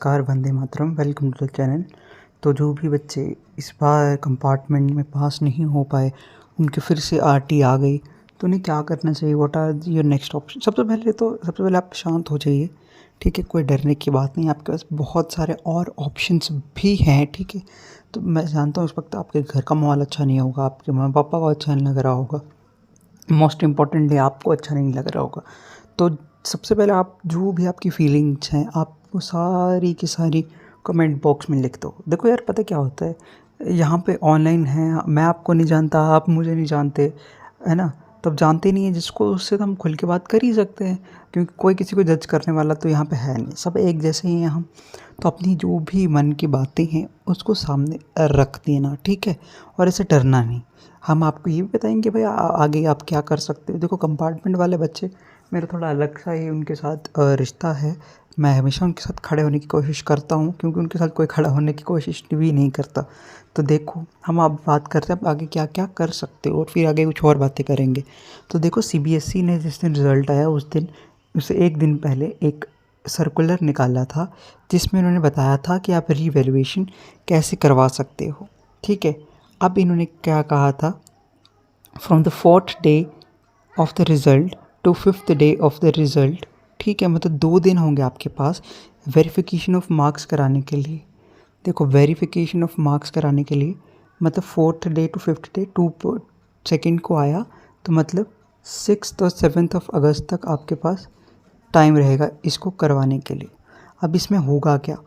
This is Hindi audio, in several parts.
नमस्कार, Vande Mataram, welcome to the channel. तो जो भी बच्चे इस बार कंपार्टमेंट में पास नहीं हो पाए, उनके फिर से आरटी आ गई, तो उन्हें क्या करना चाहिए? What are your next option? सबसे पहले आप शांत हो जाइए, ठीक है। कोई डरने की बात नहीं, आपके पास बहुत सारे और ऑप्शंस भी हैं, ठीक है। तो मैं जानता हूँ इस वक्त आपके घर का माहौल अच्छा नहीं होगा, आपके मम्मी पापा को अच्छा नहीं लग रहा होगा, मोस्ट इम्पॉर्टेंटली आपको अच्छा नहीं लग रहा होगा। तो सबसे पहले आप जो भी आपकी फीलिंग्स हैं, आप वो सारी की सारी कमेंट बॉक्स में लिख दो। देखो यार, पता क्या होता है, यहाँ पे ऑनलाइन है, मैं आपको नहीं जानता, आप मुझे नहीं जानते, है ना। तो अब जानते नहीं है जिसको, उससे तो हम खुल के बात कर ही सकते हैं, क्योंकि कोई किसी को जज करने वाला तो यहाँ पे है नहीं, सब एक जैसे ही हैं हम। तो अपनी जो भी मन की बातें हैं उसको सामने रख देना, ठीक है। और ऐसे डरना नहीं। हम आपको ये भी बताएंगे भाई आगे आप क्या कर सकते हो। देखो, कंपार्टमेंट वाले बच्चे मेरा थोड़ा अलग सा ही उनके साथ रिश्ता है। मैं हमेशा उनके साथ खड़े होने की कोशिश करता हूँ, क्योंकि उनके साथ कोई खड़ा होने की कोशिश भी नहीं करता। तो देखो, हम अब बात करते हैं अब आगे क्या क्या कर सकते हो, और फिर आगे कुछ और बातें करेंगे। तो देखो, सीबीएसई ने जिस दिन रिज़ल्ट आया उस दिन, उससे एक दिन पहले एक सर्कुलर निकाला था, जिसमें उन्होंने बताया था कि आप रीवैल्यूएशन कैसे करवा सकते हो, ठीक है। अब इन्होंने क्या कहा था, from the 4th day of the result to 5th day of the result, ठीक है। मतलब 2 दिन होंगे आपके पास वेरिफिकेशन ऑफ मार्क्स कराने के लिए। देखो, वेरिफिकेशन ऑफ मार्क्स कराने के लिए मतलब 4th day to 5th day, 2 को आया, तो मतलब 6th और 7th ऑफ अगस्त तक आपके पास टाइम रहेगा इसको करवाने के लिए। अब इसमें होगा क्या,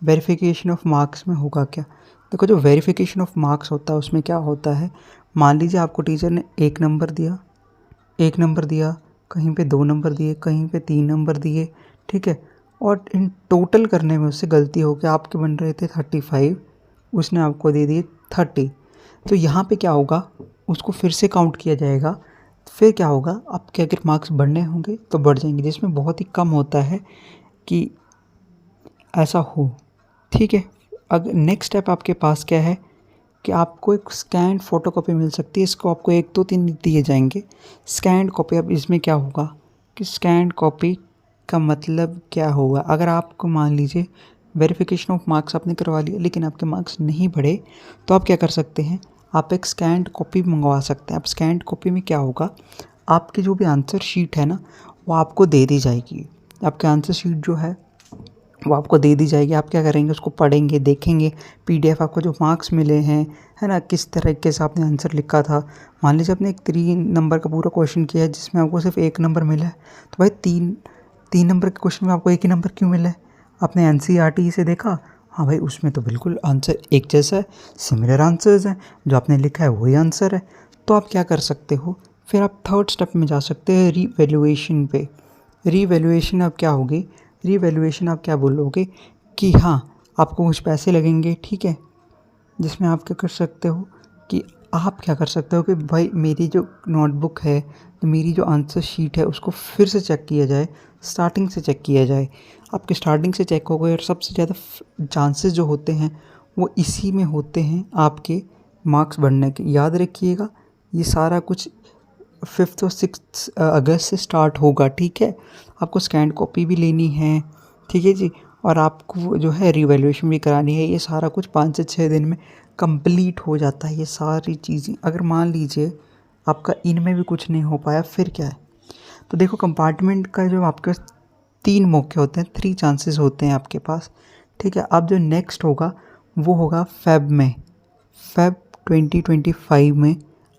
वेरिफिकेशन ऑफ मार्क्स में होगा क्या? देखो, जो वेरिफिकेशन ऑफ मार्क्स होता है उसमें क्या होता है, मान लीजिए आपको टीचर ने 1 नंबर दिया, कहीं पे 2 नंबर दिए, कहीं पे 3 नंबर दिए, ठीक है। और इन टोटल करने में उससे गलती हो गया, आपके बन रहे थे 35, उसने आपको दे दिए 30। तो यहाँ पे क्या होगा, उसको फिर से काउंट किया जाएगा। फिर क्या होगा, आपके अगर मार्क्स बढ़ने होंगे तो बढ़ जाएंगे, जिसमें बहुत ही कम होता है कि ऐसा हो, ठीक है। अगर नेक्स्ट स्टेप आपके पास क्या है कि आपको एक स्कैन फ़ोटोकॉपी मिल सकती है। इसको आपको 1 2 3 दिए जाएंगे स्कैंड कॉपी। अब इसमें क्या होगा कि स्कैंड कॉपी का मतलब क्या होगा, अगर आपको मान लीजिए वेरिफिकेशन ऑफ मार्क्स आपने करवा लिया लेकिन आपके मार्क्स नहीं बढ़े, तो आप क्या कर सकते हैं, आप एक स्कैंड कॉपी मंगवा सकते हैं। अब स्कैंड कॉपी में क्या होगा, आपकी जो भी आंसर शीट है ना, वो आपको दे दी जाएगी। आपके आंसर शीट जो है वो आपको दे दी जाएगी। आप क्या करेंगे, उसको पढ़ेंगे, देखेंगे पीडीएफ, आपको जो मार्क्स मिले हैं, है ना, किस तरीके से आपने आंसर लिखा था। मान लीजिए आपने एक 3 नंबर का पूरा क्वेश्चन किया है जिसमें आपको सिर्फ 1 नंबर मिला है, तो भाई 3 नंबर के क्वेश्चन में आपको 1 ही नंबर क्यों मिला है? आपने एनसीईआरटी से देखा, हाँ भाई उसमें तो बिल्कुल आंसर एक जैसा है, सिमिलर आंसर्स हैं, जो आपने लिखा है वही आंसर है। तो आप क्या कर सकते हो, फिर आप 3rd स्टेप में जा सकते हैं, रीवैल्यूएशन पे। रीवैल्यूएशन अब क्या होगी, रीवैल्यूएशन आप क्या बोलोगे कि हाँ, आपको कुछ पैसे लगेंगे, ठीक है। जिसमें आप क्या कर सकते हो कि आप क्या कर सकते हो कि भाई मेरी जो नोटबुक है, तो मेरी जो आंसर शीट है उसको फिर से चेक किया जाए, स्टार्टिंग से चेक किया जाए। आपके स्टार्टिंग से चेक हो गए, और सबसे ज़्यादा चांसेस जो होते हैं वो इसी में होते हैं आपके मार्क्स बढ़ने के। याद रखिएगा, ये सारा कुछ 5th और 6th अगस्त से स्टार्ट होगा, ठीक है। आपको स्कैन कॉपी भी लेनी है, ठीक है जी, और आपको जो है रिवैल्यूएशन भी करानी है। ये सारा कुछ 5 से 6 दिन में कंप्लीट हो जाता है ये सारी चीज़ें। अगर मान लीजिए आपका इनमें भी कुछ नहीं हो पाया, फिर क्या है? तो देखो, कंपार्टमेंट का जो आपके पास 3 मौके होते हैं, 3 चांसेस होते हैं आपके पास, ठीक है। अब जो नेक्स्ट होगा वो होगा फेब 2025 में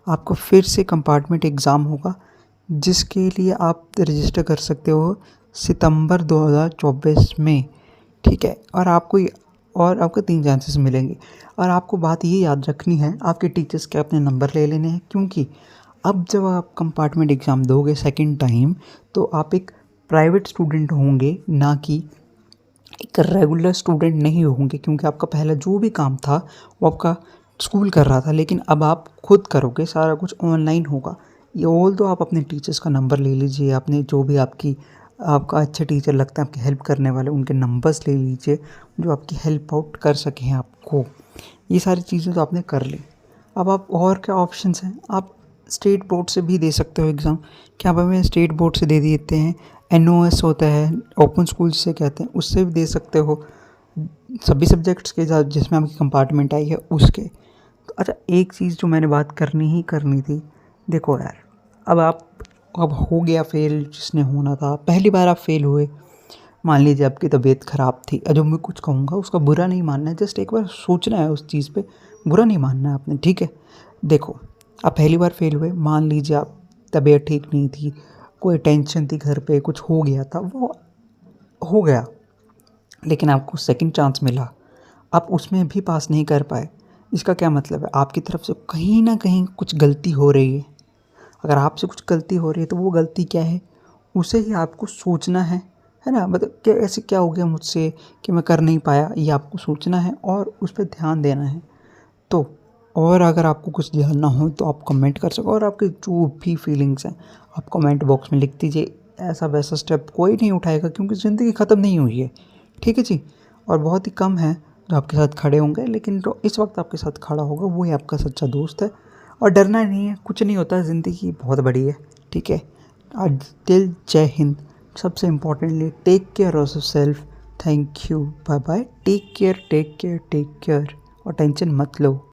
आपको फिर से कंपार्टमेंट एग्ज़ाम होगा, जिसके लिए आप रजिस्टर कर सकते हो सितंबर 2024 में, ठीक है। और आपको 3 चांसेस मिलेंगे। और आपको बात ये याद रखनी है, आपके टीचर्स के अपने नंबर ले लेने हैं, क्योंकि अब जब आप कंपार्टमेंट एग्ज़ाम दोगे सेकंड टाइम, तो आप एक प्राइवेट स्टूडेंट होंगे, ना कि एक रेगुलर स्टूडेंट नहीं होंगे, क्योंकि आपका पहला जो भी काम था वो आपका स्कूल कर रहा था, लेकिन अब आप खुद करोगे, सारा कुछ ऑनलाइन होगा। ये ऑल तो आप अपने टीचर्स का नंबर ले लीजिए, अपने जो भी आपका अच्छे टीचर लगता है आपकी हेल्प करने वाले, उनके नंबर्स ले लीजिए, जो आपकी हेल्प आउट कर सकें आपको। ये सारी चीज़ें तो आपने कर ली। अब आप और क्या ऑप्शंस हैं, आप स्टेट बोर्ड से भी दे सकते हो एग्ज़ाम। क्या आप हमें स्टेट बोर्ड से दे देते हैं, एनओएस होता है, ओपन स्कूल से कहते हैं, उससे भी दे सकते हो। सभी सब्जेक्ट्स के साथ जिसमें आपकी कंपार्टमेंट आई है उसके। तो अच्छा, एक चीज़ जो मैंने बात करनी ही करनी थी, देखो यार, अब हो गया फेल जिसने होना था, पहली बार आप फेल हुए, मान लीजिए आपकी तबीयत ख़राब थी, जो मैं कुछ कहूँगा उसका बुरा नहीं मानना है, जस्ट एक बार सोचना है उस चीज़ पे, बुरा नहीं मानना है आपने, ठीक है। देखो, आप पहली बार फेल हुए, मान लीजिए आप तबीयत ठीक नहीं थी, कोई टेंशन थी घर पे, कुछ हो गया था, वो हो गया, लेकिन आपको सेकंड चांस मिला, आप उसमें भी पास नहीं कर पाए, इसका क्या मतलब है? आपकी तरफ से कहीं ना कहीं कुछ गलती हो रही है। अगर आपसे कुछ गलती हो रही है तो वो गलती क्या है, उसे ही आपको सोचना है ना। मतलब क्या ऐसे क्या हो गया मुझसे कि मैं कर नहीं पाया, ये आपको सोचना है और उस पर ध्यान देना है। तो और अगर आपको कुछ जानना हो तो आप कमेंट कर सको, और आपके जो भी फीलिंग्स हैं आप कमेंट बॉक्स में लिख दीजिए। ऐसा वैसा स्टेप कोई नहीं उठाएगा, क्योंकि ज़िंदगी ख़त्म नहीं हुई है, ठीक है जी। और बहुत ही कम है जो आपके साथ खड़े होंगे, लेकिन जो इस वक्त आपके साथ खड़ा होगा वो ही आपका सच्चा दोस्त है। और डरना नहीं है, कुछ नहीं होता, ज़िंदगी बहुत बड़ी है, ठीक है। आज दिल जय हिंद। सबसे importantly take care of yourself. Thank you, bye bye, take care take care take care, और टेंशन मत लो।